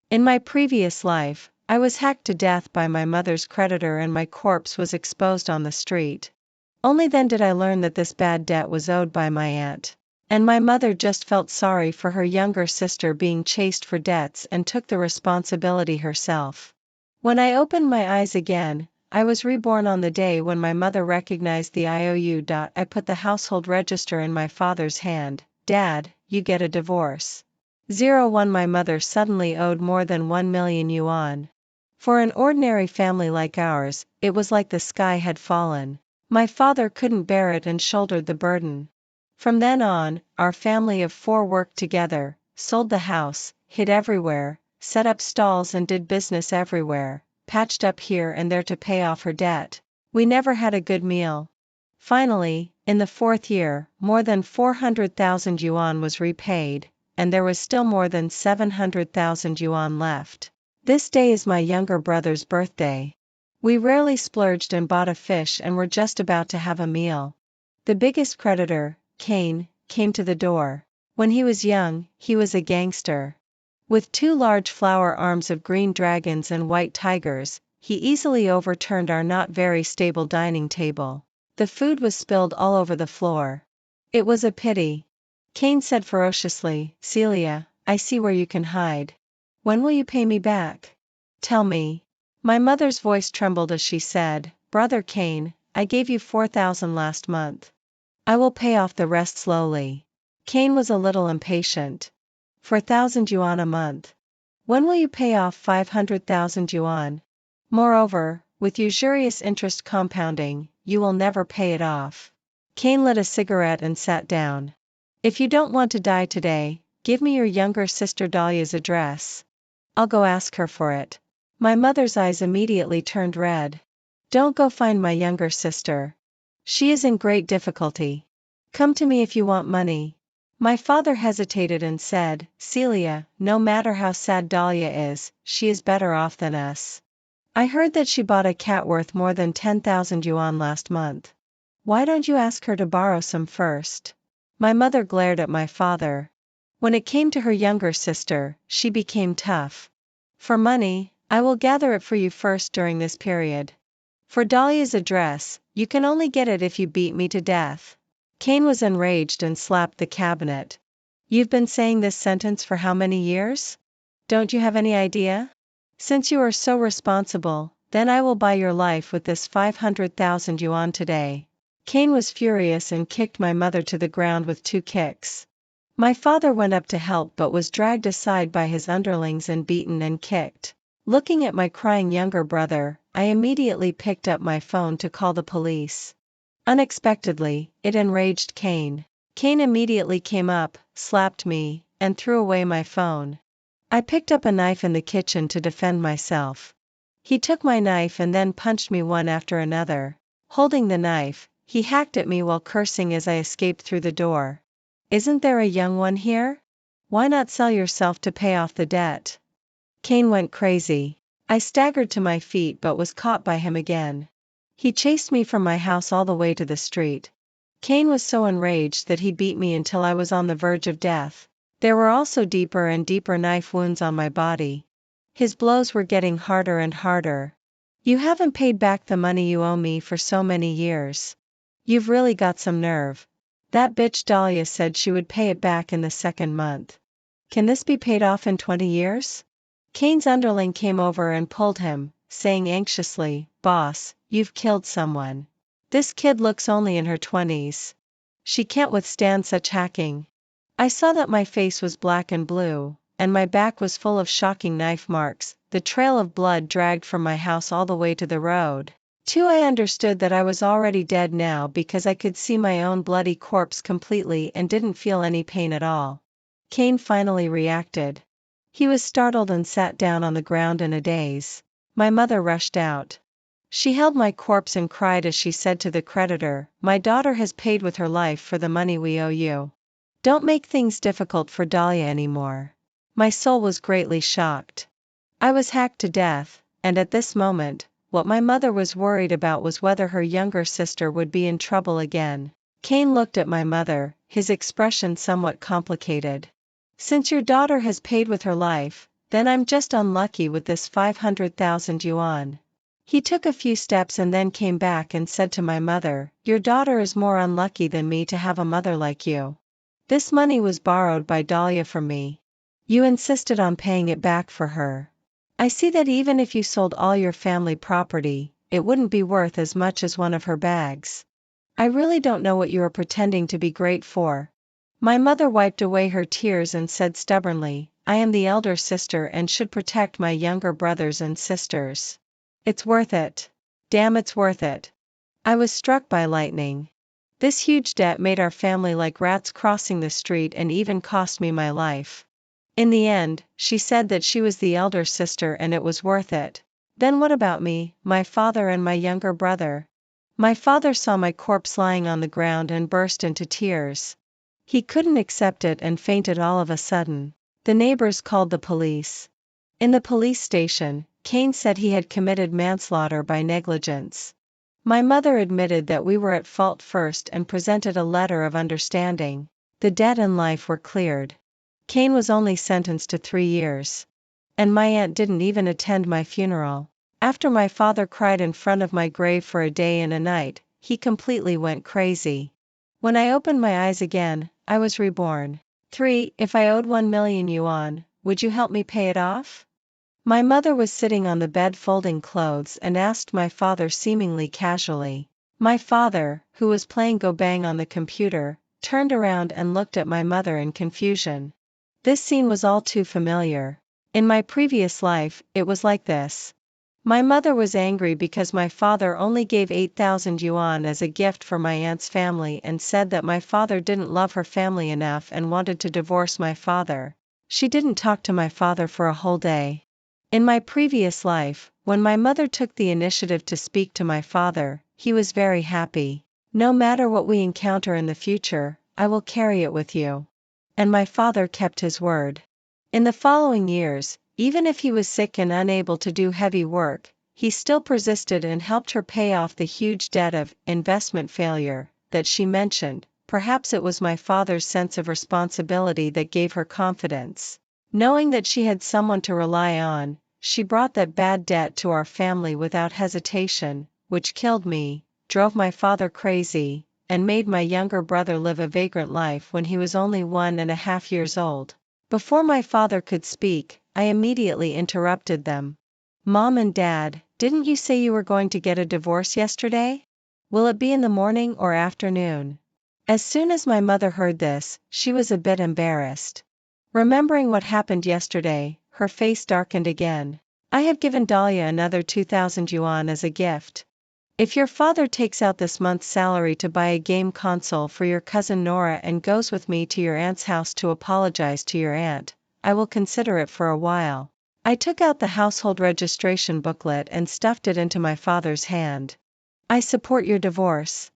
In my previous life, I was hacked to death by my mother's creditor and my corpse was exposed on the street. Only then did I learn that this bad debt was owed by my aunt. And my mother just felt sorry for her younger sister being chased for debts and took the responsibility herself. When I opened my eyes again, I was reborn on the day when my mother recognized the IOU. I put the household register in my father's hand. Dad, you get a divorce. 01 My mother suddenly owed more than 1 million yuan. For an ordinary family like ours, it was like the sky had fallen. My father couldn't bear it and shouldered the burden. From then on, our family of 4 worked together, sold the house, hid everywhere, set up stalls and did business everywhere, patched up here and there to pay off her debt. We never had a good meal. Finally, in the 4th year, more than 400,000 yuan was repaid, and there was still more than 700,000 yuan left. This day is my younger brother's birthday. We rarely splurged and bought a fish and were just about to have a meal. The biggest creditor, Cain, came to the door. When he was young, he was a gangster. With 2 large flower arms of green dragons and white tigers, he easily overturned our not very stable dining table. The food was spilled all over the floor. It was a pity. Cain said ferociously, "Celia, I see where you can hide. When will you pay me back? Tell me." My mother's voice trembled as she said, "Brother Cain, I gave you 4,000 last month. I will pay off the rest slowly." Cain was a little impatient. 4,000 yuan a month. When will you pay off 500,000 yuan? Moreover, with usurious interest compounding, you will never pay it off. Cain lit a cigarette and sat down. "If you don't want to die today, give me your younger sister Dahlia's address. I'll go ask her for it." My mother's eyes immediately turned red. "Don't go find my younger sister. She is in great difficulty. Come to me if you want money." My father hesitated and said, "Celia, no matter how sad Dahlia is, she is better off than us. I heard that she bought a cat worth more than 10,000 yuan last month. Why don't you ask her to borrow some first?" My mother glared at my father. When it came to her younger sister, she became tough. "For money, I will gather it for you first during this period. For Dahlia's address, you can only get it if you beat me to death." Cain was enraged and slapped the cabinet. "You've been saying this sentence for how many years? Don't you have any idea? Since you are so responsible, then I will buy your life with this 500,000 yuan today." Cain was furious and kicked my mother to the ground with 2 kicks. My father went up to help but was dragged aside by his underlings and beaten and kicked. Looking at my crying younger brother, I immediately picked up my phone to call the police. Unexpectedly, it enraged Cain. Cain immediately came up, slapped me, and threw away my phone. I picked up a knife in the kitchen to defend myself. He took my knife and then punched me one after another. Holding the knife, he hacked at me while cursing as I escaped through the door. "Isn't there a young one here? Why not sell yourself to pay off the debt?" Cain went crazy. I staggered to my feet but was caught by him again. He chased me from my house all the way to the street. Cain was so enraged that he beat me until I was on the verge of death. There were also deeper and deeper knife wounds on my body. His blows were getting harder and harder. "You haven't paid back the money you owe me for so many years. You've really got some nerve. That bitch Dahlia said she would pay it back in the 2nd month. Can this be paid off in 20 years? Cain's underling came over and pulled him, saying anxiously, "Boss, you've killed someone. This kid looks only in her 20s. She can't withstand such hacking." I saw that my face was black and blue, and my back was full of shocking knife marks. The trail of blood dragged from my house all the way to the road. I understood that I was already dead now because I could see my own bloody corpse completely and didn't feel any pain at all. Cain finally reacted. He was startled and sat down on the ground in a daze. My mother rushed out. She held my corpse and cried as she said to the creditor, "My daughter has paid with her life for the money we owe you. Don't make things difficult for Dahlia anymore." My soul was greatly shocked. I was hacked to death, and at this moment, what my mother was worried about was whether her younger sister would be in trouble again. Cain looked at my mother, his expression somewhat complicated. "Since your daughter has paid with her life, Then I'm just unlucky with this 500,000 yuan. He took a few steps and then came back and said to my mother, your daughter is more unlucky than me to have a mother like you. This money was borrowed by Dahlia from me. You insisted on paying it back for her. I see that even if you sold all your family property, it wouldn't be worth as much as one of her bags. I really don't know what you are pretending to be great for. My mother wiped away her tears and said stubbornly, I am the elder sister and should protect my younger brothers and sisters. It's worth it. Damn, it's worth it. I was struck by lightning. This huge debt made our family like rats crossing the street and even cost me my life. In the end, she said that she was the elder sister and it was worth it. Then what about me, my father and my younger brother? My father saw my corpse lying on the ground and burst into tears. He couldn't accept it and fainted all of a sudden. The neighbors called the police. In the police station, Kane said he had committed manslaughter by negligence. My mother admitted that we were at fault first and presented a letter of understanding. The debt and life were cleared. Kane was only sentenced to 3 years. And my aunt didn't even attend my funeral. After my father cried in front of my grave for a day and a night, he completely went crazy. When I opened my eyes again, I was reborn. 3. If I owed 1 million yuan, would you help me pay it off? My mother was sitting on the bed folding clothes and asked my father seemingly casually. My father, who was playing Go Bang on the computer, turned around and looked at my mother in confusion. This scene was all too familiar. In my previous life, it was like this. My mother was angry because my father only gave 8,000 yuan as a gift for my aunt's family and said that my father didn't love her family enough and wanted to divorce my father. She didn't talk to my father for a whole day. In my previous life, when my mother took the initiative to speak to my father, he was very happy. No matter what we encounter in the future, I will carry it with you. And my father kept his word. In the following years, even if he was sick and unable to do heavy work, he still persisted and helped her pay off the huge debt of investment failure that she mentioned. Perhaps it was my father's sense of responsibility that gave her confidence. Knowing that she had someone to rely on, she brought that bad debt to our family without hesitation, which killed me, drove my father crazy, and made my younger brother live a vagrant life when he was only 1.5 years old. Before my father could speak, I immediately interrupted them. Mom and Dad, didn't you say you were going to get a divorce yesterday? Will it be in the morning or afternoon? As soon as my mother heard this, she was a bit embarrassed. Remembering what happened yesterday, her face darkened again. I have given Dahlia another 2,000 yuan as a gift. If your father takes out this month's salary to buy a game console for your cousin Nora and goes with me to your aunt's house to apologize to your aunt, I will consider it for a while. I took out the household registration booklet and stuffed it into my father's hand. I support your divorce.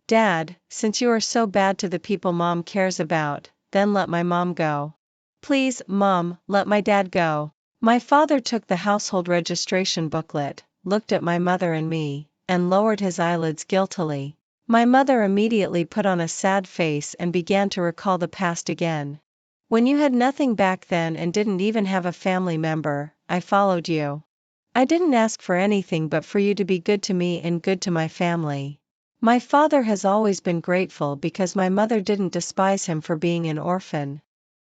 Dad, since you are so bad to the people Mom cares about, then let my mom go. Please, Mom, let my dad go. My father took the household registration booklet, looked at my mother and me, and lowered his eyelids guiltily. My mother immediately put on a sad face and began to recall the past again. When you had nothing back then and didn't even have a family member, I followed you. I didn't ask for anything but for you to be good to me and good to my family. My father has always been grateful because my mother didn't despise him for being an orphan.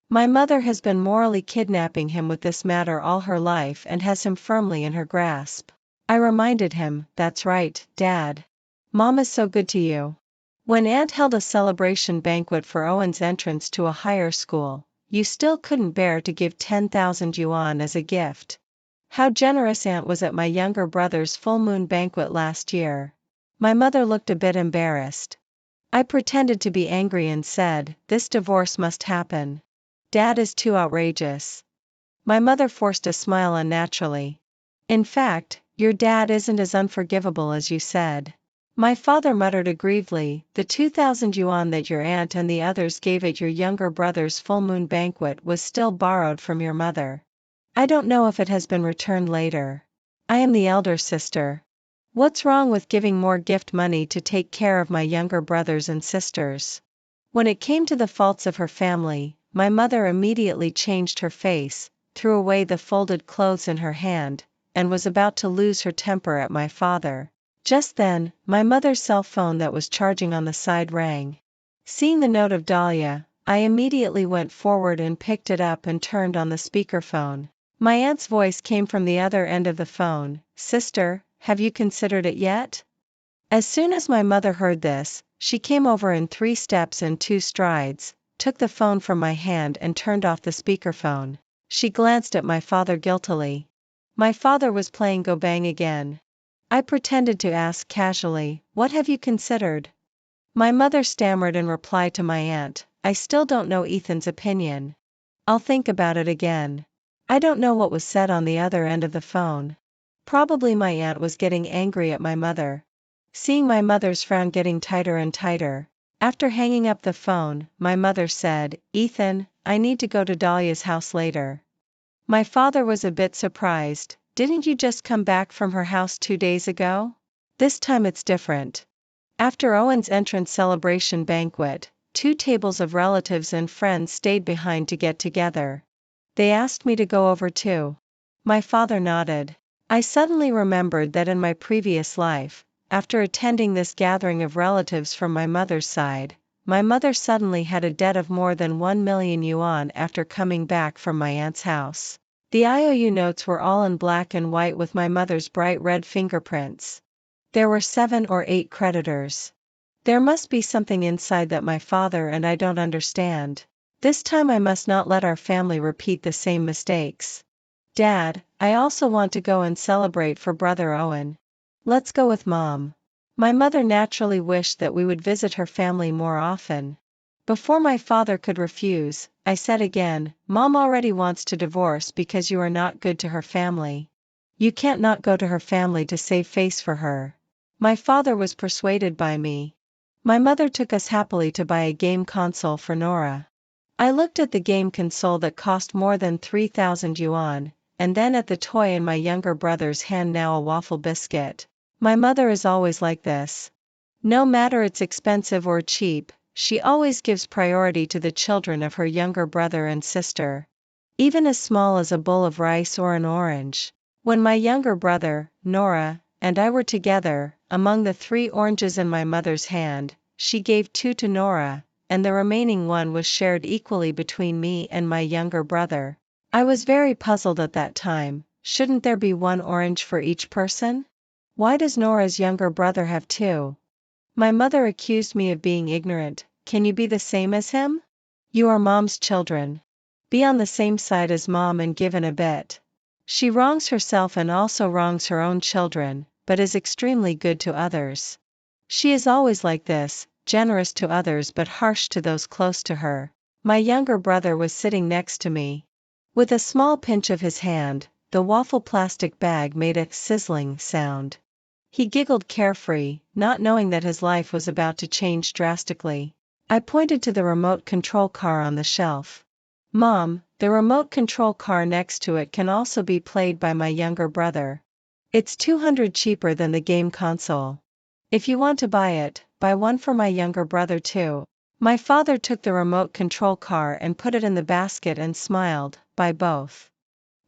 My mother has been morally kidnapping him with this matter all her life and has him firmly in her grasp. I reminded him, that's right, Dad. Mom is so good to you. When Aunt held a celebration banquet for Owen's entrance to a higher school, you still couldn't bear to give 10,000 yuan as a gift. How generous Aunt was at my younger brother's full moon banquet last year. My mother looked a bit embarrassed. I pretended to be angry and said, this divorce must happen. Dad is too outrageous. My mother forced a smile unnaturally. In fact, your dad isn't as unforgivable as you said. My father muttered aggrievedly, the 2,000 yuan that your aunt and the others gave at your younger brother's full moon banquet was still borrowed from your mother. I don't know if it has been returned later. I am the elder sister. What's wrong with giving more gift money to take care of my younger brothers and sisters? When it came to the faults of her family, my mother immediately changed her face, threw away the folded clothes in her hand, and was about to lose her temper at my father. Just then, my mother's cell phone that was charging on the side rang. Seeing the note of Dahlia, I immediately went forward and picked it up and turned on the speakerphone. My aunt's voice came from the other end of the phone. "Sister, have you considered it yet?" As soon as my mother heard this, she came over in 3 steps and 2 strides, took the phone from my hand and turned off the speakerphone. She glanced at my father guiltily. My father was playing go bang again. I pretended to ask casually, "What have you considered?" My mother stammered in reply to my aunt, "I still don't know Ethan's opinion. I'll think about it again." I don't know what was said on the other end of the phone. Probably my aunt was getting angry at my mother. Seeing my mother's frown getting tighter and tighter, after hanging up the phone, my mother said, "Ethan, I need to go to Dahlia's house later." My father was a bit surprised. "Didn't you just come back from her house 2 days ago?" This time it's different. After Owen's entrance celebration banquet, 2 tables of relatives and friends stayed behind to get together. They asked me to go over too. My father nodded. I suddenly remembered that in my previous life, after attending this gathering of relatives from my mother's side, my mother suddenly had a debt of more than 1 million yuan after coming back from my aunt's house. The IOU notes were all in black and white with my mother's bright red fingerprints. There were 7 or 8 creditors. There must be something inside that my father and I don't understand. This time I must not let our family repeat the same mistakes. "Dad, I also want to go and celebrate for Brother Owen." "Let's go with Mom." My mother naturally wished that we would visit her family more often. Before my father could refuse, I said again, "Mom already wants to divorce because you are not good to her family. You can't not go to her family to save face for her." My father was persuaded by me. My mother took us happily to buy a game console for Nora. I looked at the game console that cost more than 3,000 yuan, and then at the toy in my younger brother's hand, now a waffle biscuit. My mother is always like this. No matter it's expensive or cheap, she always gives priority to the children of her younger brother and sister. Even as small as a bowl of rice or an orange. When my younger brother, Nora, and I were together, among the 3 oranges in my mother's hand, she gave 2 to Nora, and the remaining 1 was shared equally between me and my younger brother. I was very puzzled at that time. Shouldn't there be 1 orange for each person? Why does Nora's younger brother have 2? My mother accused me of being ignorant. "Can you be the same as him? You are Mom's children. Be on the same side as Mom and give in a bit." She wrongs herself and also wrongs her own children, but is extremely good to others. She is always like this, generous to others but harsh to those close to her. My younger brother was sitting next to me. With a small pinch of his hand, the waffle plastic bag made a sizzling sound. He giggled carefree, not knowing that his life was about to change drastically. I pointed to the remote control car on the shelf. "Mom, the remote control car next to it can also be played by my younger brother. It's 200 cheaper than the game console. If you want to buy it, buy 1 for my younger brother too." My father took the remote control car and put it in the basket and smiled, "Buy both."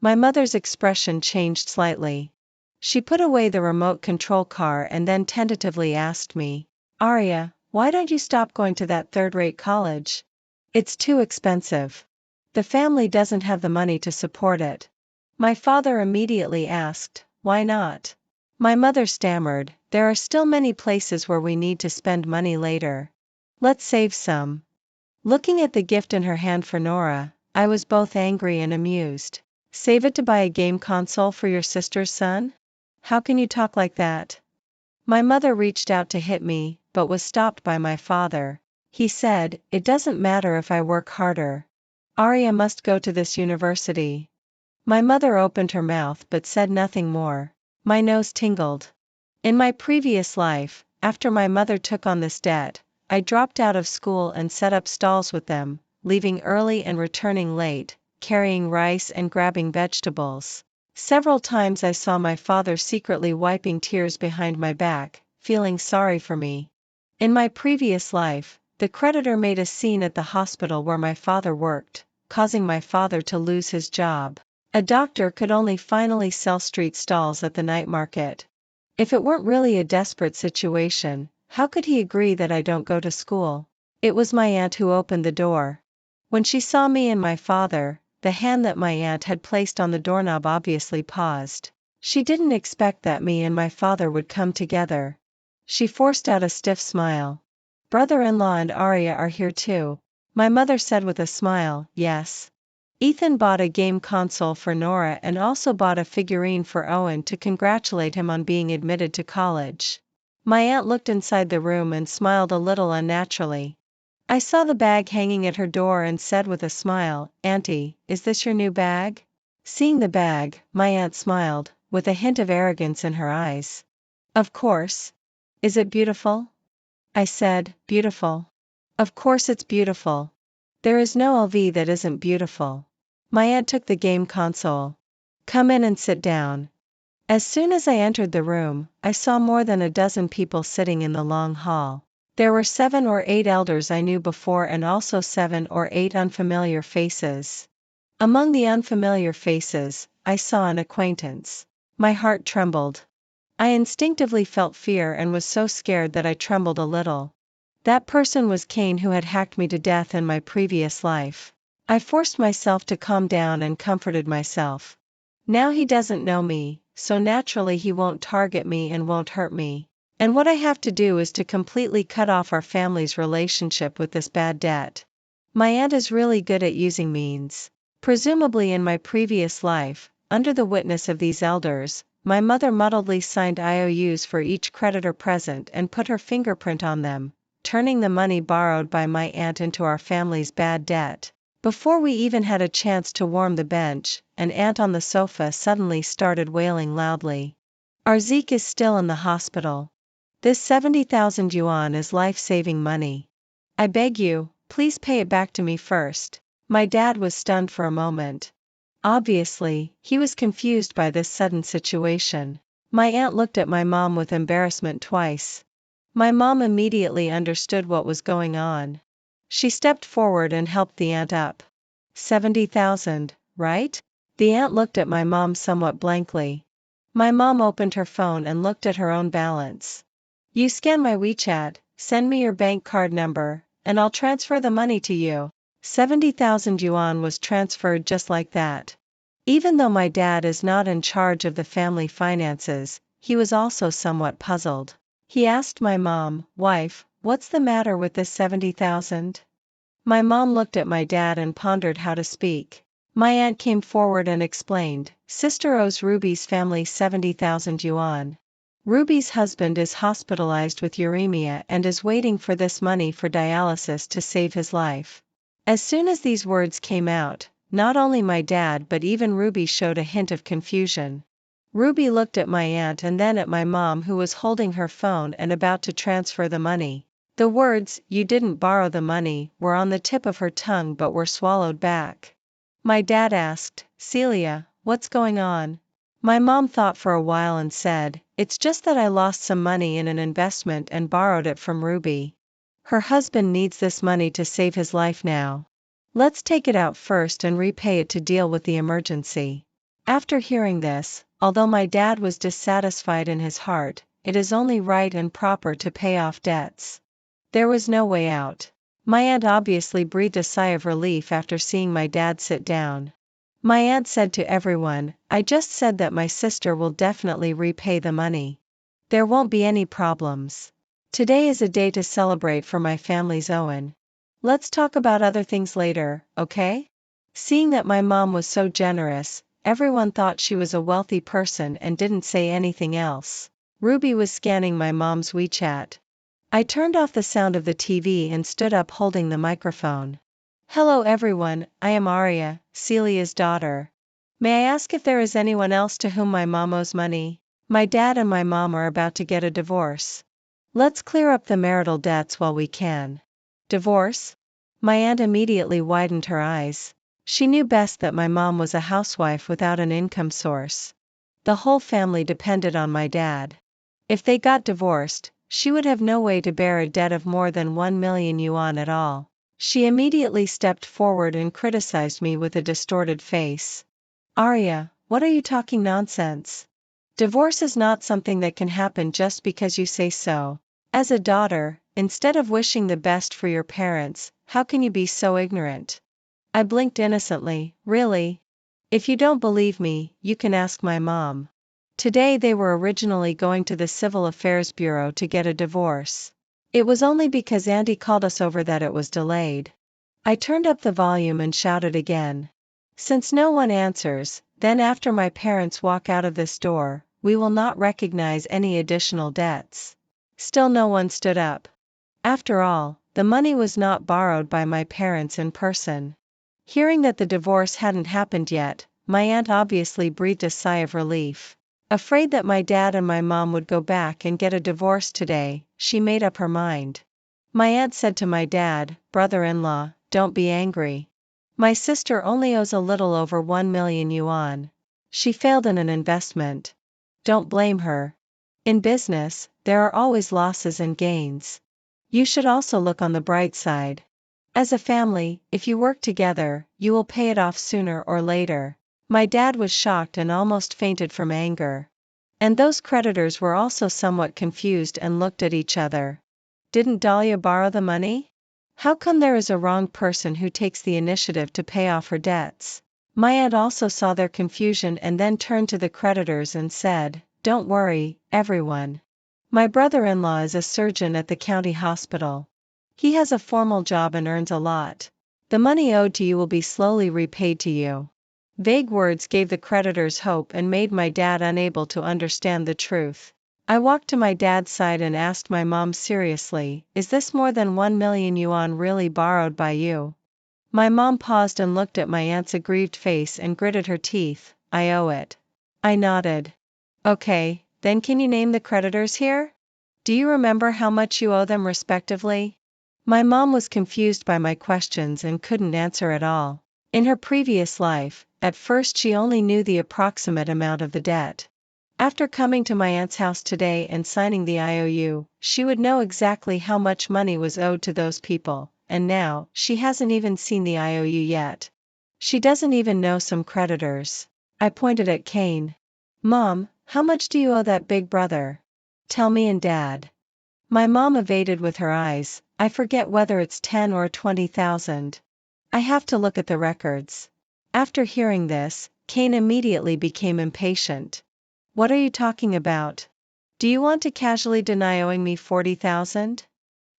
My mother's expression changed slightly. She put away the remote control car and then tentatively asked me, "Arya, why don't you stop going to that third-rate college? It's too expensive. The family doesn't have the money to support it." My father immediately asked, "Why not?" My mother stammered, "There are still many places where we need to spend money later. Let's save some." Looking at the gift in her hand for Nora, I was both angry and amused. "Save it to buy a game console for your sister's son? How can you talk like that?" My mother reached out to hit me, but was stopped by my father. He said, "It doesn't matter if I work harder. Arya must go to this university." My mother opened her mouth but said nothing more. My nose tingled. In my previous life, after my mother took on this debt, I dropped out of school and set up stalls with them, leaving early and returning late, carrying rice and grabbing vegetables. Several times I saw my father secretly wiping tears behind my back, feeling sorry for me. In my previous life, the creditor made a scene at the hospital where my father worked, causing my father to lose his job. A doctor could only finally sell street stalls at the night market. If it weren't really a desperate situation, how could he agree that I don't go to school? It was my aunt who opened the door. When she saw me and my father, the hand that my aunt had placed on the doorknob obviously paused. She didn't expect that me and my father would come together. She forced out a stiff smile. Brother-in-law and Arya are here too. My mother said with a smile, yes. Ethan bought a game console for Nora and also bought a figurine for Owen to congratulate him on being admitted to college. My aunt looked inside the room and smiled a little unnaturally. I saw the bag hanging at her door and said with a smile, "Auntie, is this your new bag?" Seeing the bag, my aunt smiled, with a hint of arrogance in her eyes. "Of course. Is it beautiful?" I said, "Beautiful. Of course it's beautiful. There is no LV that isn't beautiful." My aunt took the game console. "Come in and sit down." As soon as I entered the room, I saw more than a dozen people sitting in the long hall. There were 7 or 8 elders I knew before and also 7 or 8 unfamiliar faces. Among the unfamiliar faces, I saw an acquaintance. My heart trembled. I instinctively felt fear and was so scared that I trembled a little. That person was Cain, who had hacked me to death in my previous life. I forced myself to calm down and comforted myself. Now he doesn't know me, so naturally he won't target me and won't hurt me. And what I have to do is to completely cut off our family's relationship with this bad debt. My aunt is really good at using means. Presumably in my previous life, under the witness of these elders, my mother muddledly signed IOUs for each creditor present and put her fingerprint on them, turning the money borrowed by my aunt into our family's bad debt. Before we even had a chance to warm the bench, an aunt on the sofa suddenly started wailing loudly. "Our Zeke is still in the hospital. This 70,000 yuan is life-saving money. I beg you, please pay it back to me first." My dad was stunned for a moment. Obviously, he was confused by this sudden situation. My aunt looked at my mom with embarrassment twice. My mom immediately understood what was going on. She stepped forward and helped the aunt up. 70,000, right? The aunt looked at my mom somewhat blankly. My mom opened her phone and looked at her own balance. "You scan my WeChat, send me your bank card number, and I'll transfer the money to you." 70,000 yuan was transferred just like that. Even though my dad is not in charge of the family finances, he was also somewhat puzzled. He asked my mom, "Wife, what's the matter with this 70,000? My mom looked at my dad and pondered how to speak. My aunt came forward and explained, "Sister owes Ruby's family 70,000 yuan. Ruby's husband is hospitalized with uremia and is waiting for this money for dialysis to save his life." As soon as these words came out, not only my dad but even Ruby showed a hint of confusion. Ruby looked at my aunt and then at my mom, who was holding her phone and about to transfer the money. The words, "You didn't borrow the money," were on the tip of her tongue but were swallowed back. My dad asked, "Celia, what's going on?" My mom thought for a while and said, "It's just that I lost some money in an investment and borrowed it from Ruby. Her husband needs this money to save his life now. Let's take it out first and repay it to deal with the emergency." After hearing this, although my dad was dissatisfied in his heart, it is only right and proper to pay off debts. There was no way out. My aunt obviously breathed a sigh of relief after seeing my dad sit down. My aunt said to everyone, "I just said that my sister will definitely repay the money. There won't be any problems. Today is a day to celebrate for my family's Owen. Let's talk about other things later, okay?" Seeing that my mom was so generous, everyone thought she was a wealthy person and didn't say anything else. Ruby was scanning my mom's WeChat. I turned off the sound of the TV and stood up holding the microphone. "Hello everyone, I am Arya, Celia's daughter. May I ask if there is anyone else to whom my mom owes money? My dad and my mom are about to get a divorce. Let's clear up the marital debts while we can." "Divorce?" My aunt immediately widened her eyes. She knew best that my mom was a housewife without an income source. The whole family depended on my dad. If they got divorced, she would have no way to bear a debt of more than 1 million yuan at all. She immediately stepped forward and criticized me with a distorted face. Arya, what are you talking nonsense? Divorce is not something that can happen just because you say so. As a daughter, instead of wishing the best for your parents, how can you be so ignorant? I blinked innocently. Really? If you don't believe me, you can ask my mom. Today they were originally going to the Civil Affairs Bureau to get a divorce. It was only because Auntie called us over that it was delayed. I turned up the volume and shouted again. Since no one answers, then after my parents walk out of this door, we will not recognize any additional debts. Still no one stood up. After all, the money was not borrowed by my parents in person. Hearing that the divorce hadn't happened yet, my aunt obviously breathed a sigh of relief. Afraid that my dad and my mom would go back and get a divorce today, she made up her mind. My aunt said to my dad, brother-in-law, "Don't be angry. My sister only owes a little over 1 million yuan. She failed in an investment. Don't blame her. In business, there are always losses and gains. You should also look on the bright side. As a family, if you work together, you will pay it off sooner or later." My dad was shocked and almost fainted from anger. And those creditors were also somewhat confused and looked at each other. Didn't Dahlia borrow the money? How come there is a wrong person who takes the initiative to pay off her debts? My aunt also saw their confusion and then turned to the creditors and said, "Don't worry, everyone. My brother-in-law is a surgeon at the county hospital. He has a formal job and earns a lot. The money owed to you will be slowly repaid to you." Vague words gave the creditors hope and made my dad unable to understand the truth. I walked to my dad's side and asked my mom seriously, "Is this more than 1 million yuan really borrowed by you?" My mom paused and looked at my aunt's aggrieved face and gritted her teeth. "I owe it." I nodded. "Okay, then can you name the creditors here? Do you remember how much you owe them respectively?" My mom was confused by my questions and couldn't answer at all. In her previous life, at first she only knew the approximate amount of the debt. After coming to my aunt's house today and signing the IOU, she would know exactly how much money was owed to those people, and now, she hasn't even seen the IOU yet. She doesn't even know some creditors. I pointed at Kane. "Mom, how much do you owe that big brother? Tell me and Dad." My mom evaded with her eyes. "I forget whether it's 10 or 20,000. I have to look at the records." After hearing this, Kane immediately became impatient. "What are you talking about? Do you want to casually deny owing me 40,000?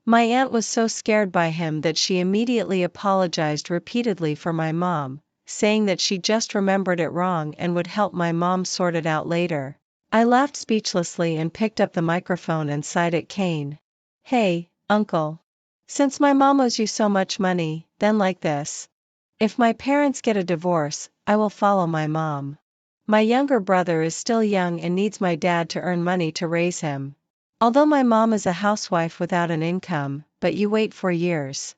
My aunt was so scared by him that she immediately apologized repeatedly for my mom, saying that she just remembered it wrong and would help my mom sort it out later. I laughed speechlessly and picked up the microphone and sighed at Kane. "Hey, uncle. Since my mom owes you so much money, then like this. If my parents get a divorce, I will follow my mom. My younger brother is still young and needs my dad to earn money to raise him. Although my mom is a housewife without an income, but you wait 4 years.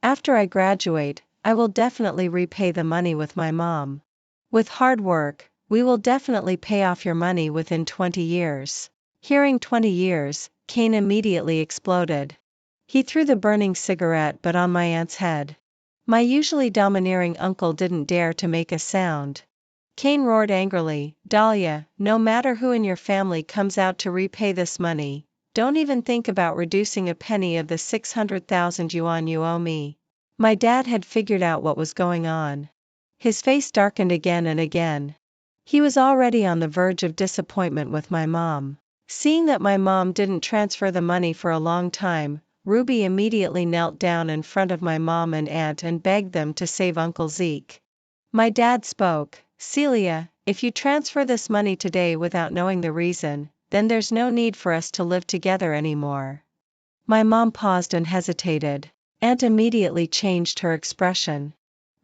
After I graduate, I will definitely repay the money with my mom. With hard work, we will definitely pay off your money within 20 years. Hearing 20 years, Kane immediately exploded. He threw the burning cigarette butt on my aunt's head. My usually domineering uncle didn't dare to make a sound. Kane roared angrily, "Dahlia, no matter who in your family comes out to repay this money, don't even think about reducing a penny of the 600,000 yuan you owe me." My dad had figured out what was going on. His face darkened again and again. He was already on the verge of disappointment with my mom. Seeing that my mom didn't transfer the money for a long time, Ruby immediately knelt down in front of my mom and aunt and begged them to save Uncle Zeke. My dad spoke, "Celia, if you transfer this money today without knowing the reason, then there's no need for us to live together anymore." My mom paused and hesitated. Aunt immediately changed her expression.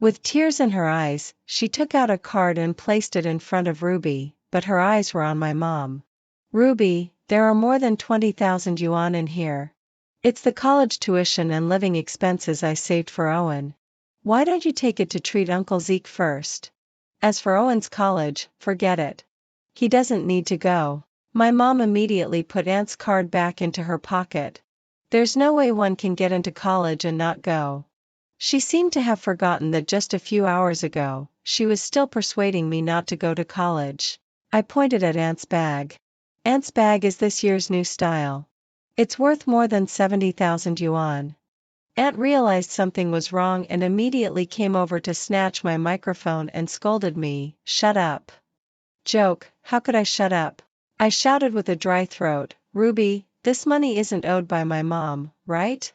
With tears in her eyes, she took out a card and placed it in front of Ruby, but her eyes were on my mom. "Ruby, there are more than 20,000 yuan in here. It's the college tuition and living expenses I saved for Owen. Why don't you take it to treat Uncle Zeke first? As for Owen's college, forget it. He doesn't need to go." My mom immediately put Aunt's card back into her pocket. "There's no way one can get into college and not go. She seemed to have forgotten that just a few hours ago, she was still persuading me not to go to college. I pointed at Aunt's bag. Aunt's bag is this year's new style. It's worth more than 70,000 yuan. Aunt realized something was wrong and immediately came over to snatch my microphone and scolded me, "Shut up." Joke, how could I shut up? I shouted with a dry throat, "Ruby, this money isn't owed by my mom, right?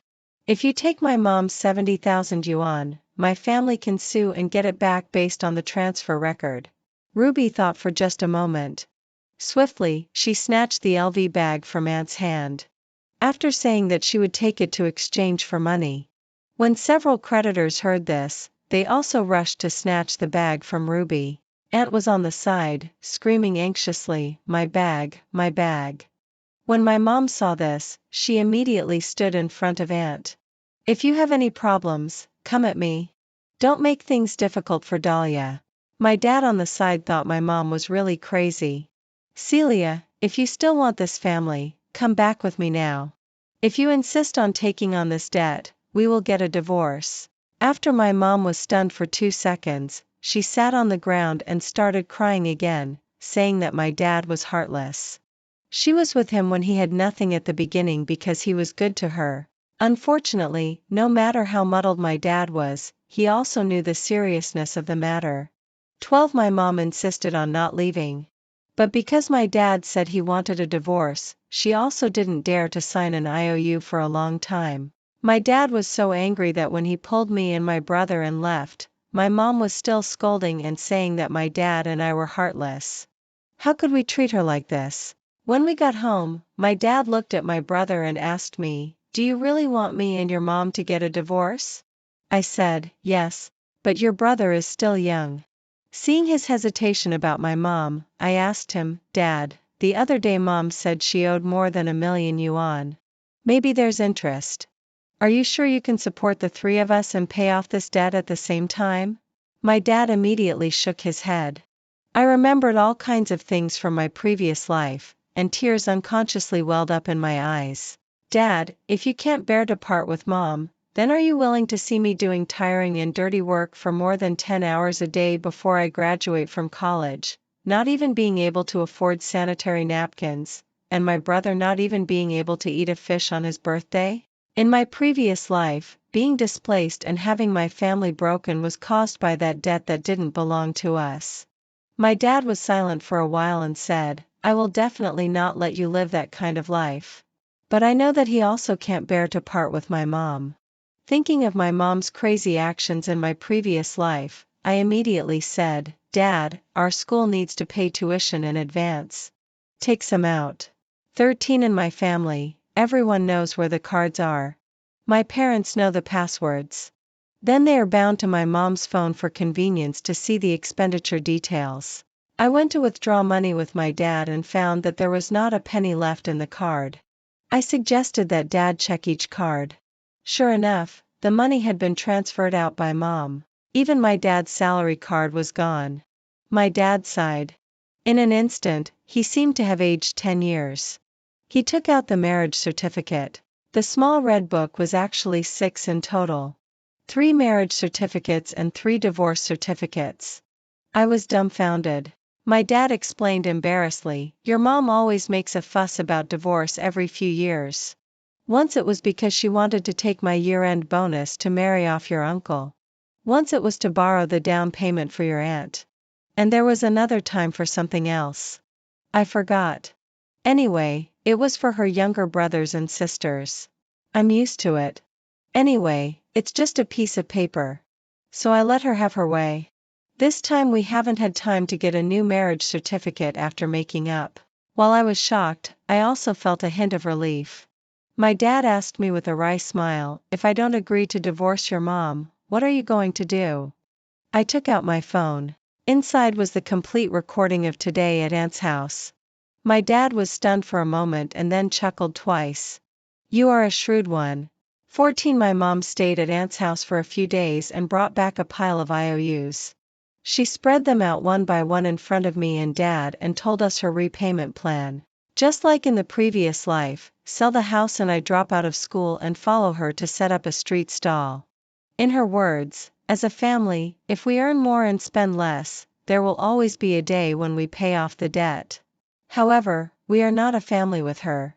If you take my mom's 70,000 yuan, my family can sue and get it back based on the transfer record." Ruby thought for just a moment. Swiftly, she snatched the LV bag from Aunt's hand. After saying that she would take it to exchange for money. When several creditors heard this, they also rushed to snatch the bag from Ruby. Aunt was on the side, screaming anxiously, "My bag, my bag." When my mom saw this, she immediately stood in front of Aunt. "If you have any problems, come at me. Don't make things difficult for Dahlia." My dad on the side thought my mom was really crazy. "Celia, if you still want this family, come back with me now. If you insist on taking on this debt, we will get a divorce." After my mom was stunned for 2 seconds, she sat on the ground and started crying again, saying that my dad was heartless. She was with him when he had nothing at the beginning because he was good to her. Unfortunately, no matter how muddled my dad was, he also knew the seriousness of the matter. 12 My mom insisted on not leaving. But because my dad said he wanted a divorce, she also didn't dare to sign an IOU for a long time. My dad was so angry that when he pulled me and my brother and left, my mom was still scolding and saying that my dad and I were heartless. How could we treat her like this? When we got home, my dad looked at my brother and asked me, "Do you really want me and your mom to get a divorce?" I said, "Yes, but your brother is still young." Seeing his hesitation about my mom, I asked him, "Dad, the other day mom said she owed more than 1 million yuan. Maybe there's interest. Are you sure you can support the 3 of us and pay off this debt at the same time?" My dad immediately shook his head. I remembered all kinds of things from my previous life, and tears unconsciously welled up in my eyes. "Dad, if you can't bear to part with mom, then are you willing to see me doing tiring and dirty work for more than 10 hours a day before I graduate from college, not even being able to afford sanitary napkins, and my brother not even being able to eat a fish on his birthday?" In my previous life, being displaced and having my family broken was caused by that debt that didn't belong to us. My dad was silent for a while and said, "I will definitely not let you live that kind of life." But I know that he also can't bear to part with my mom. Thinking of my mom's crazy actions in my previous life, I immediately said, "Dad, our school needs to pay tuition in advance. Take some out." 13 In my family, everyone knows where the cards are. My parents know the passwords. Then they are bound to my mom's phone for convenience to see the expenditure details. I went to withdraw money with my dad and found that there was not a penny left in the card. I suggested that Dad check each card. Sure enough, the money had been transferred out by mom. Even my dad's salary card was gone. My dad sighed. In an instant, he seemed to have aged 10 years. He took out the marriage certificate. The small red book was actually 6 in total. 3 marriage certificates and 3 divorce certificates. I was dumbfounded. My dad explained embarrassedly, "Your mom always makes a fuss about divorce every few years. Once it was because she wanted to take my year-end bonus to marry off your uncle. Once it was to borrow the down payment for your aunt. And there was another time for something else. I forgot. Anyway, it was for her younger brothers and sisters. I'm used to it. Anyway, it's just a piece of paper. So I let her have her way. This time we haven't had time to get a new marriage certificate after making up." While I was shocked, I also felt a hint of relief. My dad asked me with a wry smile, "If I don't agree to divorce your mom, what are you going to do?" I took out my phone. Inside was the complete recording of today at Aunt's house. My dad was stunned for a moment and then chuckled twice. "You are a shrewd one." 14 My mom stayed at Aunt's house for a few days and brought back a pile of IOUs. She spread them out one by one in front of me and Dad and told us her repayment plan. Just like in the previous life, sell the house and I drop out of school and follow her to set up a street stall. In her words, as a family, if we earn more and spend less, there will always be a day when we pay off the debt. However, we are not a family with her.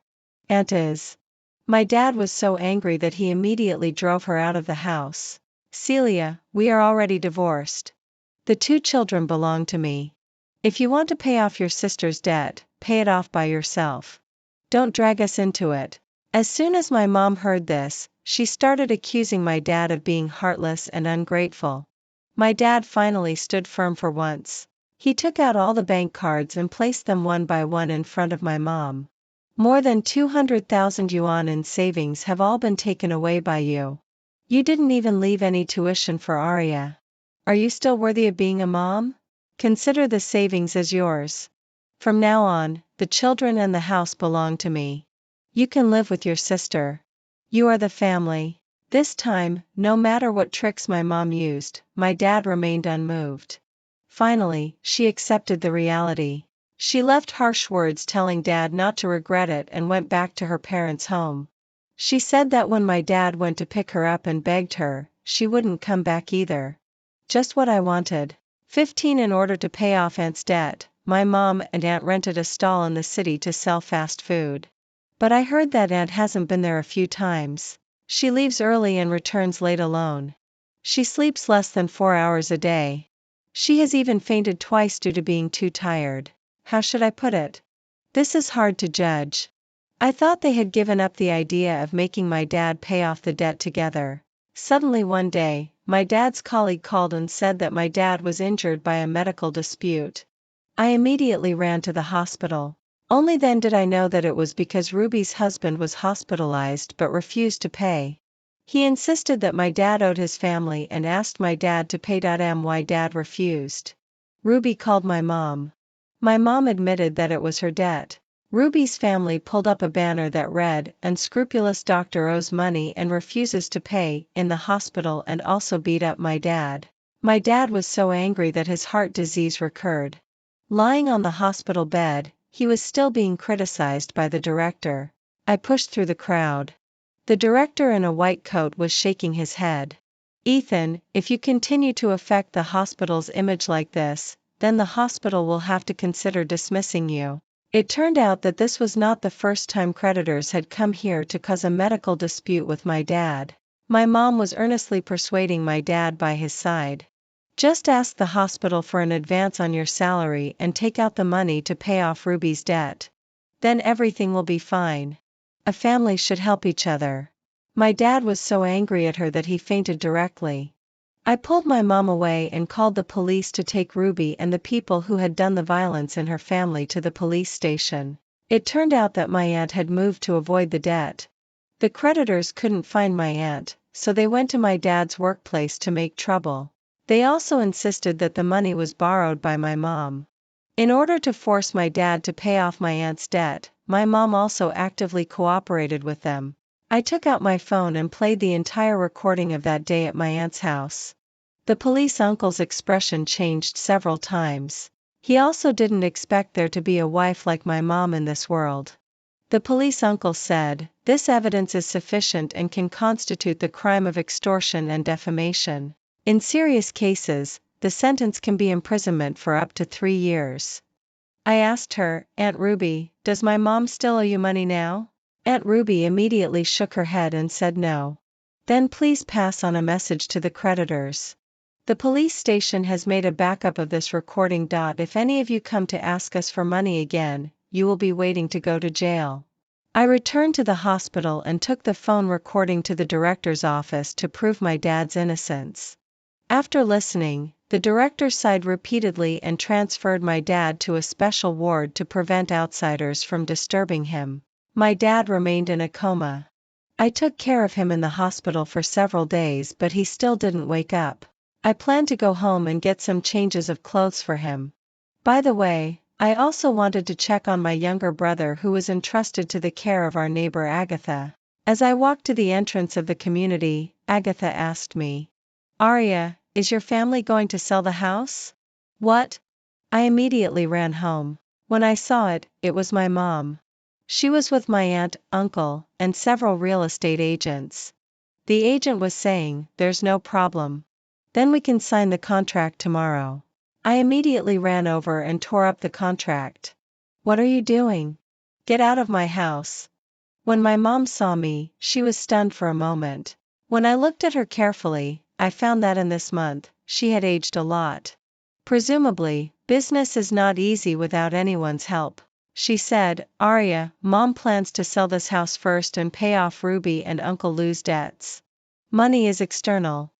Aunt is. My dad was so angry that he immediately drove her out of the house. Celia, we are already divorced. The 2 children belong to me. If you want to pay off your sister's debt, pay it off by yourself. Don't drag us into it. As soon as my mom heard this, she started accusing my dad of being heartless and ungrateful. My dad finally stood firm for once. He took out all the bank cards and placed them one by one in front of my mom. More than 200,000 yuan in savings have all been taken away by you. You didn't even leave any tuition for Arya. Are you still worthy of being a mom? Consider the savings as yours. From now on, the children and the house belong to me. You can live with your sister. You are the family. This time, no matter what tricks my mom used, my dad remained unmoved. Finally, she accepted the reality. She left harsh words telling Dad not to regret it and went back to her parents' home. She said that when my dad went to pick her up and begged her, she wouldn't come back either. Just what I wanted. 15. In order to pay off Aunt's debt, my mom and Aunt rented a stall in the city to sell fast food. But I heard that Aunt hasn't been there a few times. She leaves early and returns late alone. She sleeps less than 4 hours a day. She has even fainted twice due to being too tired. How should I put it? This is hard to judge. I thought they had given up the idea of making my dad pay off the debt together. Suddenly one day, my dad's colleague called and said that my dad was injured by a medical dispute. I immediately ran to the hospital. Only then did I know that it was because Ruby's husband was hospitalized but refused to pay. He insisted that my dad owed his family and asked my dad to pay. My dad refused. Ruby called my mom. My mom admitted that it was her debt. Ruby's family pulled up a banner that read, "Unscrupulous doctor owes money and refuses to pay," in the hospital, and also beat up my dad. My dad was so angry that his heart disease recurred. Lying on the hospital bed, he was still being criticized by the director. I pushed through the crowd. The director in a white coat was shaking his head. "Ethan, if you continue to affect the hospital's image like this, then the hospital will have to consider dismissing you." It turned out that this was not the first time creditors had come here to cause a medical dispute with my dad. My mom was earnestly persuading my dad by his side. "Just ask the hospital for an advance on your salary and take out the money to pay off Ruby's debt. Then everything will be fine. A family should help each other." My dad was so angry at her that he fainted directly. I pulled my mom away and called the police to take Ruby and the people who had done the violence in her family to the police station. It turned out that my aunt had moved to avoid the debt. The creditors couldn't find my aunt, so they went to my dad's workplace to make trouble. They also insisted that the money was borrowed by my mom. In order to force my dad to pay off my aunt's debt, my mom also actively cooperated with them. I took out my phone and played the entire recording of that day at my aunt's house. The police uncle's expression changed several times. He also didn't expect there to be a wife like my mom in this world. The police uncle said, "This evidence is sufficient and can constitute the crime of extortion and defamation. In serious cases, the sentence can be imprisonment for up to 3 years. I asked her, "Aunt Ruby, does my mom still owe you money now?" Aunt Ruby immediately shook her head and said no. "Then please pass on a message to the creditors. The police station has made a backup of this recording. If any of you come to ask us for money again, you will be waiting to go to jail." I returned to the hospital and took the phone recording to the director's office to prove my dad's innocence. After listening, the director sighed repeatedly and transferred my dad to a special ward to prevent outsiders from disturbing him. My dad remained in a coma. I took care of him in the hospital for several days, but he still didn't wake up. I planned to go home and get some changes of clothes for him. By the way, I also wanted to check on my younger brother who was entrusted to the care of our neighbor Agatha. As I walked to the entrance of the community, Agatha asked me, "Arya, is your family going to sell the house?" "What?" I immediately ran home. When I saw it, it was my mom. She was with my aunt, uncle, and several real estate agents. The agent was saying, "There's no problem. Then we can sign the contract tomorrow." I immediately ran over and tore up the contract. "What are you doing? Get out of my house." When my mom saw me, she was stunned for a moment. When I looked at her carefully, I found that in this month, she had aged a lot. "Presumably, business is not easy without anyone's help," she said. "Arya, Mom plans to sell this house first and pay off Ruby and Uncle Lou's debts. Money is external.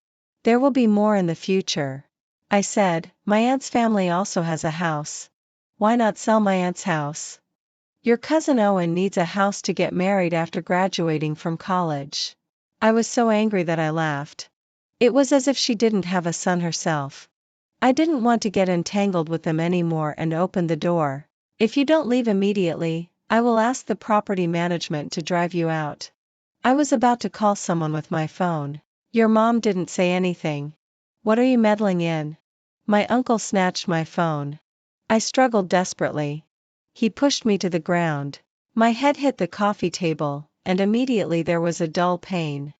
There will be more in the future." I said, "My aunt's family also has a house. Why not sell my aunt's house? Your cousin Owen needs a house to get married after graduating from college." I was so angry that I laughed. It was as if she didn't have a son herself. I didn't want to get entangled with them anymore and opened the door. "If you don't leave immediately, I will ask the property management to drive you out." I was about to call someone with my phone. "Your mom didn't say anything. What are you meddling in?" My uncle snatched my phone. I struggled desperately. He pushed me to the ground. My head hit the coffee table, and immediately there was a dull pain.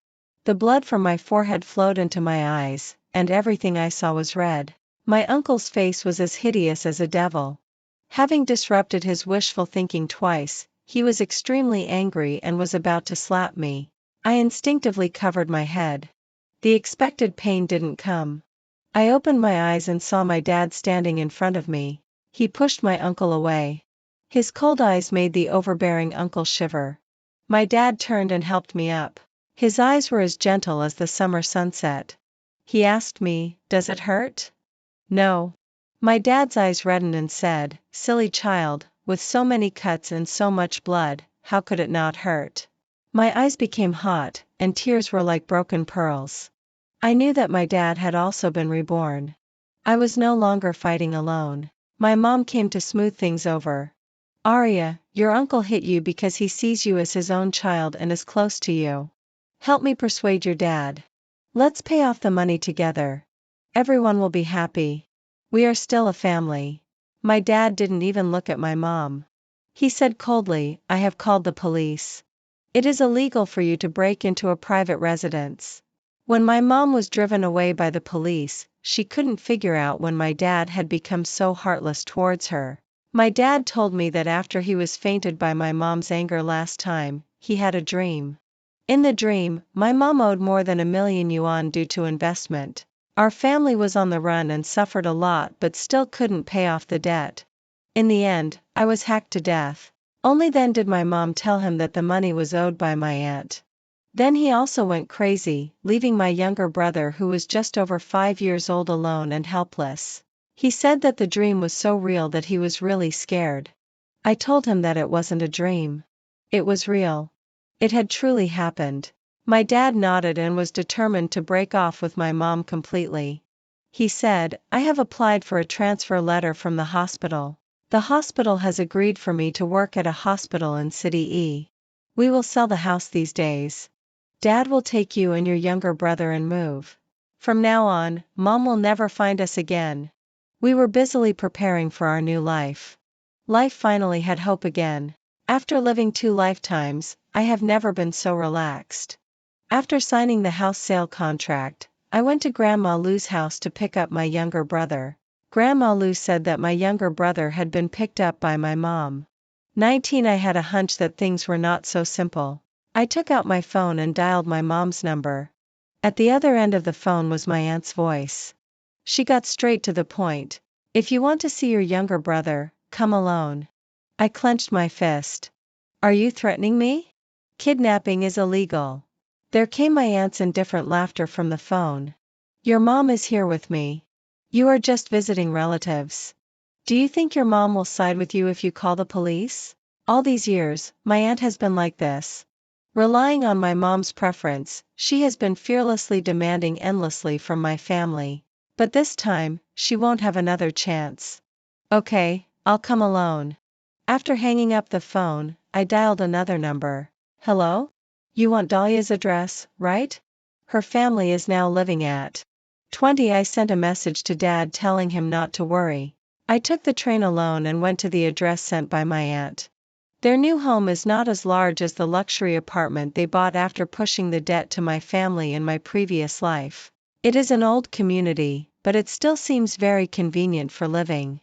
The blood from my forehead flowed into my eyes, and everything I saw was red. My uncle's face was as hideous as a devil. Having disrupted his wishful thinking twice, he was extremely angry and was about to slap me. I instinctively covered my head. The expected pain didn't come. I opened my eyes and saw my dad standing in front of me. He pushed my uncle away. His cold eyes made the overbearing uncle shiver. My dad turned and helped me up. His eyes were as gentle as the summer sunset. He asked me, "Does it hurt?" "No." My dad's eyes reddened and said, "Silly child, with so many cuts and so much blood, how could it not hurt?" My eyes became hot, and tears were like broken pearls. I knew that my dad had also been reborn. I was no longer fighting alone. My mom came to smooth things over. "Arya, your uncle hit you because he sees you as his own child and is close to you. Help me persuade your dad. Let's pay off the money together. Everyone will be happy. We are still a family." My dad didn't even look at my mom. He said coldly, "I have called the police. It is illegal for you to break into a private residence." When my mom was driven away by the police, she couldn't figure out when my dad had become so heartless towards her. My dad told me that after he was fainted by my mom's anger last time, he had a dream. In the dream, my mom owed more than 1 million yuan due to investment. Our family was on the run and suffered a lot but still couldn't pay off the debt. In the end, I was hacked to death. Only then did my mom tell him that the money was owed by my aunt. Then he also went crazy, leaving my younger brother who was just over 5 years old alone and helpless. He said that the dream was so real that he was really scared. I told him that it wasn't a dream. It was real. It had truly happened. My dad nodded and was determined to break off with my mom completely. He said, "I have applied for a transfer letter from the hospital. The hospital has agreed for me to work at a hospital in City E. We will sell the house these days. Dad will take you and your younger brother and move. From now on, Mom will never find us again." We were busily preparing for our new life. Life finally had hope again. After living 2 lifetimes, I have never been so relaxed. After signing the house sale contract, I went to Grandma Lou's house to pick up my younger brother. Grandma Lou said that my younger brother had been picked up by my mom. 19 I had a hunch that things were not so simple. I took out my phone and dialed my mom's number. At the other end of the phone was my aunt's voice. She got straight to the point. "If you want to see your younger brother, come alone." I clenched my fist. "Are you threatening me? Kidnapping is illegal." There came my aunt's indifferent laughter from the phone. "Your mom is here with me. You are just visiting relatives. Do you think your mom will side with you if you call the police? All these years, my aunt has been like this. Relying on my mom's preference, she has been fearlessly demanding endlessly from my family. But this time, she won't have another chance." "Okay, I'll come alone." After hanging up the phone, I dialed another number. "Hello? You want Dahlia's address, right? Her family is now living at 20. I sent a message to Dad telling him not to worry. I took the train alone and went to the address sent by my aunt. Their new home is not as large as the luxury apartment they bought after pushing the debt to my family in my previous life. It is an old community, but it still seems very convenient for living.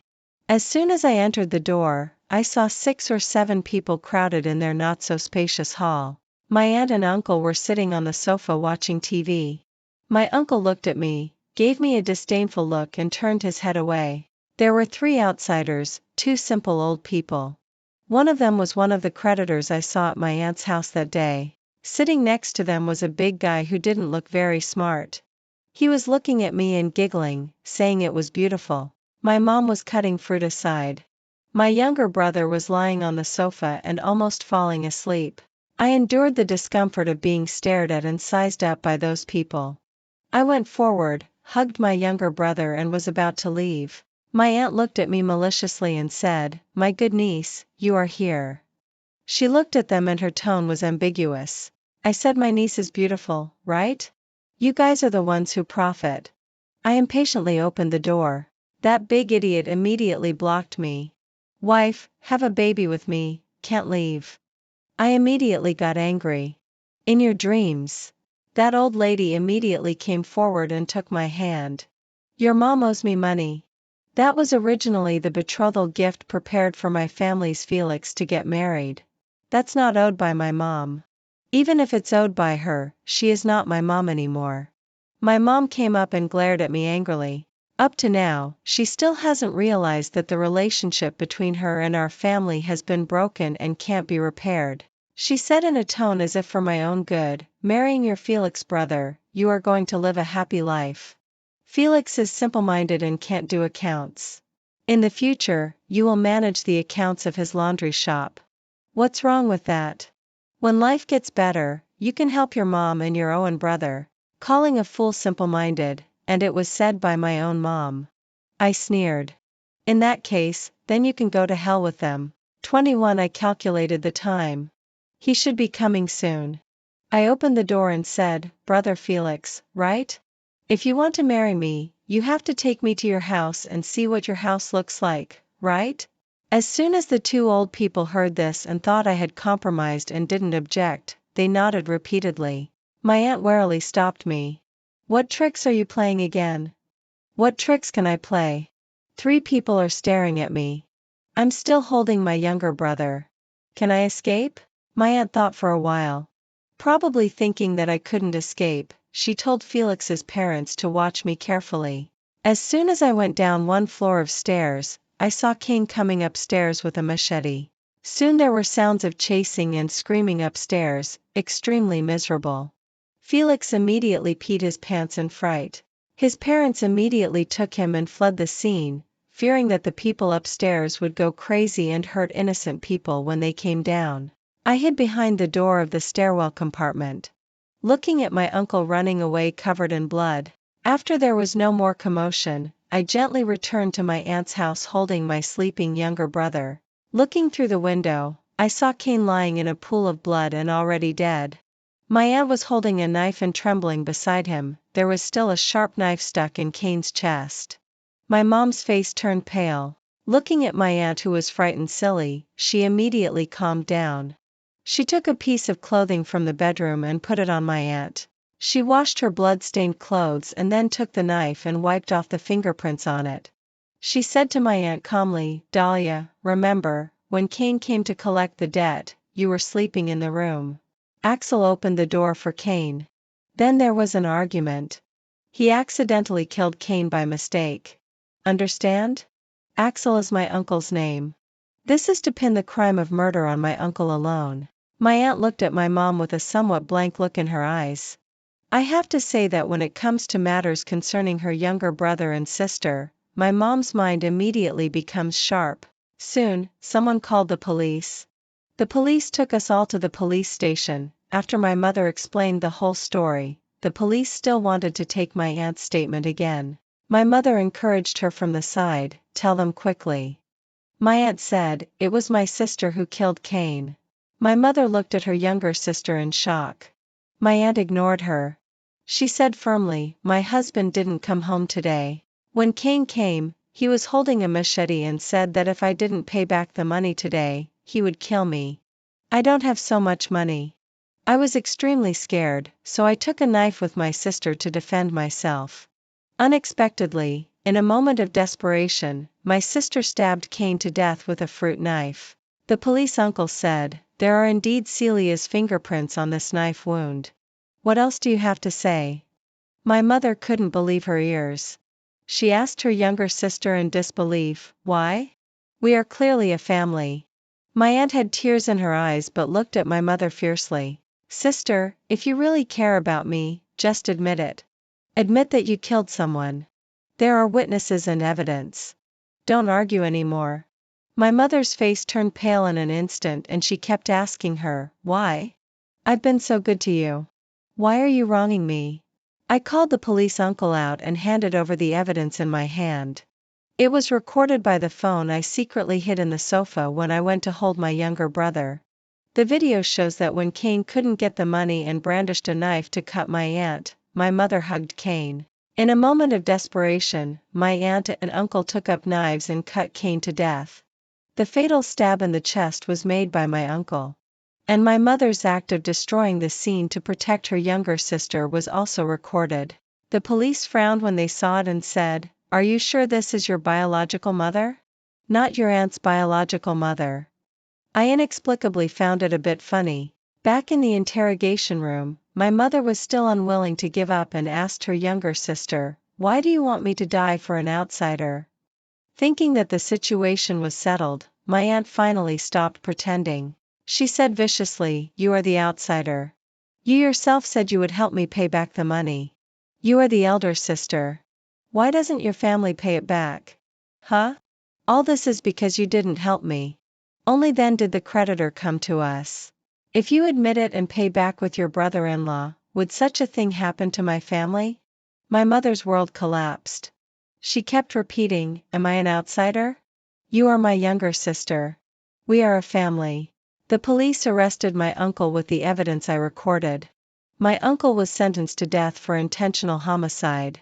As soon as I entered the door, I saw 6 or 7 people crowded in their not-so-spacious hall. My aunt and uncle were sitting on the sofa watching TV. My uncle looked at me, gave me a disdainful look and turned his head away. There were 3 outsiders, 2 simple old people. One of them was one of the creditors I saw at my aunt's house that day. Sitting next to them was a big guy who didn't look very smart. He was looking at me and giggling, saying it was beautiful. My mom was cutting fruit aside. My younger brother was lying on the sofa and almost falling asleep. I endured the discomfort of being stared at and sized up by those people. I went forward, hugged my younger brother and was about to leave. My aunt looked at me maliciously and said, "My good niece, you are here." She looked at them and her tone was ambiguous. I said, "My niece is beautiful, right? You guys are the ones who profit." I impatiently opened the door. That big idiot immediately blocked me. "Wife, have a baby with me, can't leave." I immediately got angry. "In your dreams." That old lady immediately came forward and took my hand. "Your mom owes me money." That was originally the betrothal gift prepared for my family's Felix to get married. That's not owed by my mom. Even if it's owed by her, she is not my mom anymore. My mom came up and glared at me angrily. Up to now, she still hasn't realized that the relationship between her and our family has been broken and can't be repaired. She said in a tone as if for my own good, "Marrying your Felix brother, you are going to live a happy life. Felix is simple-minded and can't do accounts. In the future, you will manage the accounts of his laundry shop." What's wrong with that? When life gets better, you can help your mom and your own brother. Calling a fool simple-minded, and it was said by my own mom. I sneered. In that case, then you can go to hell with them. 21. I calculated the time. He should be coming soon. I opened the door and said, "Brother Felix, right? If you want to marry me, you have to take me to your house and see what your house looks like, right?" As soon as the 2 old people heard this and thought I had compromised and didn't object, they nodded repeatedly. My aunt warily stopped me. "What tricks are you playing again?" "What tricks can I play?" 3 people are staring at me. I'm still holding my younger brother. Can I escape? My aunt thought for a while. Probably thinking that I couldn't escape, she told Felix's parents to watch me carefully. As soon as I went down 1 floor of stairs, I saw Cain coming upstairs with a machete. Soon there were sounds of chasing and screaming upstairs, extremely miserable. Felix immediately peed his pants in fright. His parents immediately took him and fled the scene, fearing that the people upstairs would go crazy and hurt innocent people when they came down. I hid behind the door of the stairwell compartment, looking at my uncle running away covered in blood. After there was no more commotion, I gently returned to my aunt's house holding my sleeping younger brother. Looking through the window, I saw Cain lying in a pool of blood and already dead. My aunt was holding a knife and trembling beside him. There was still a sharp knife stuck in Cain's chest. My mom's face turned pale. Looking at my aunt who was frightened silly, she immediately calmed down. She took a piece of clothing from the bedroom and put it on my aunt. She washed her blood-stained clothes and then took the knife and wiped off the fingerprints on it. She said to my aunt calmly, "Dahlia, remember, when Cain came to collect the debt, you were sleeping in the room. Axel opened the door for Cain. Then there was an argument. He accidentally killed Cain by mistake. Understand? Axel is my uncle's name. This is to pin the crime of murder on my uncle alone." My aunt looked at my mom with a somewhat blank look in her eyes. I have to say that when it comes to matters concerning her younger brother and sister, my mom's mind immediately becomes sharp. Soon, someone called the police. The police took us all to the police station. After my mother explained the whole story, the police still wanted to take my aunt's statement again. My mother encouraged her from the side, "Tell them quickly." My aunt said, "It was my sister who killed Cain." My mother looked at her younger sister in shock. My aunt ignored her. She said firmly, "My husband didn't come home today. When Cain came, he was holding a machete and said that if I didn't pay back the money today, he would kill me. I don't have so much money. I was extremely scared, so I took a knife with my sister to defend myself. Unexpectedly, in a moment of desperation, my sister stabbed Cain to death with a fruit knife. The police uncle said, "There are indeed Celia's fingerprints on this knife wound. What else do you have to say?" My mother couldn't believe her ears. She asked her younger sister in disbelief, "Why? We are clearly a family." My aunt had tears in her eyes but looked at my mother fiercely. "Sister, if you really care about me, just admit it. Admit that you killed someone. There are witnesses and evidence. Don't argue anymore." My mother's face turned pale in an instant and she kept asking her, "Why? I've been so good to you. Why are you wronging me?" I called the police uncle out and handed over the evidence in my hand. It was recorded by the phone I secretly hid in the sofa when I went to hold my younger brother. The video shows that when Cain couldn't get the money and brandished a knife to cut my aunt, my mother hugged Cain. In a moment of desperation, my aunt and uncle took up knives and cut Cain to death. The fatal stab in the chest was made by my uncle. And my mother's act of destroying the scene to protect her younger sister was also recorded. The police frowned when they saw it and said, "Are you sure this is your biological mother? Not your aunt's biological mother?" I inexplicably found it a bit funny. Back in the interrogation room, my mother was still unwilling to give up and asked her younger sister, "Why do you want me to die for an outsider?" Thinking that the situation was settled, my aunt finally stopped pretending. She said viciously, "You are the outsider. You yourself said you would help me pay back the money. You are the elder sister. Why doesn't your family pay it back? Huh? All this is because you didn't help me. Only then did the creditor come to us. If you admit it and pay back with your brother-in-law, would such a thing happen to my family?" My mother's world collapsed. She kept repeating, "Am I an outsider? You are my younger sister. We are a family." The police arrested my uncle with the evidence I recorded. My uncle was sentenced to death for intentional homicide.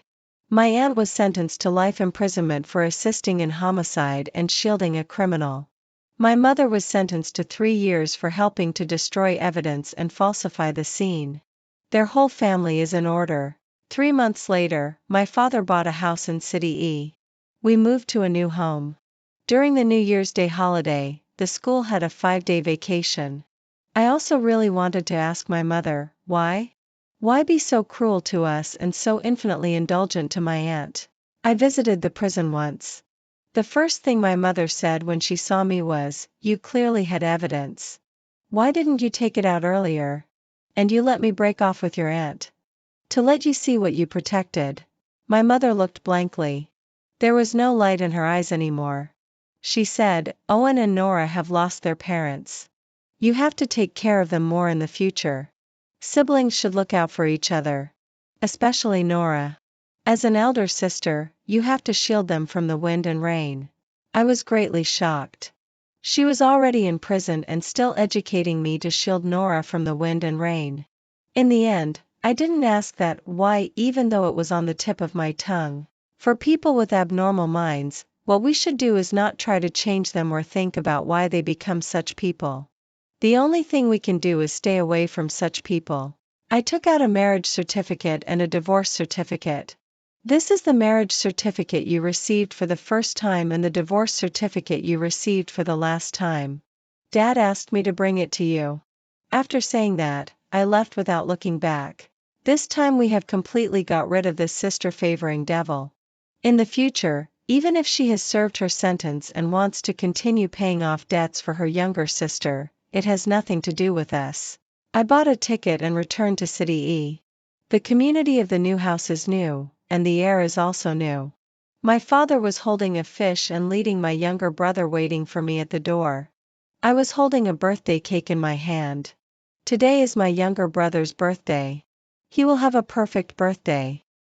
My aunt was sentenced to life imprisonment for assisting in homicide and shielding a criminal. My mother was sentenced to 3 years for helping to destroy evidence and falsify the scene. Their whole family is in order. 3 months later, my father bought a house in City E. We moved to a new home. During the New Year's Day holiday, the school had a 5-day vacation. I also really wanted to ask my mother, why? Why be so cruel to us and so infinitely indulgent to my aunt? I visited the prison once. The first thing my mother said when she saw me was, "You clearly had evidence. Why didn't you take it out earlier? And you let me break off with your aunt. To let you see what you protected." My mother looked blankly. There was no light in her eyes anymore. She said, "Owen and Nora have lost their parents. You have to take care of them more in the future. Siblings should look out for each other. Especially Nora. As an elder sister, you have to shield them from the wind and rain." I was greatly shocked. She was already in prison and still educating me to shield Nora from the wind and rain. In the end, I didn't ask that why even though it was on the tip of my tongue. For people with abnormal minds, what we should do is not try to change them or think about why they become such people. The only thing we can do is stay away from such people. I took out a marriage certificate and a divorce certificate. This is the marriage certificate you received for the first time and the divorce certificate you received for the last time. Dad asked me to bring it to you. After saying that, I left without looking back. This time we have completely got rid of this sister-favoring devil. In the future, even if she has served her sentence and wants to continue paying off debts for her younger sister, it has nothing to do with us. I bought a ticket and returned to City E. The community of the new house is new, and the air is also new. My father was holding a fish and leading my younger brother waiting for me at the door. I was holding a birthday cake in my hand. Today is my younger brother's birthday. He will have a perfect birthday.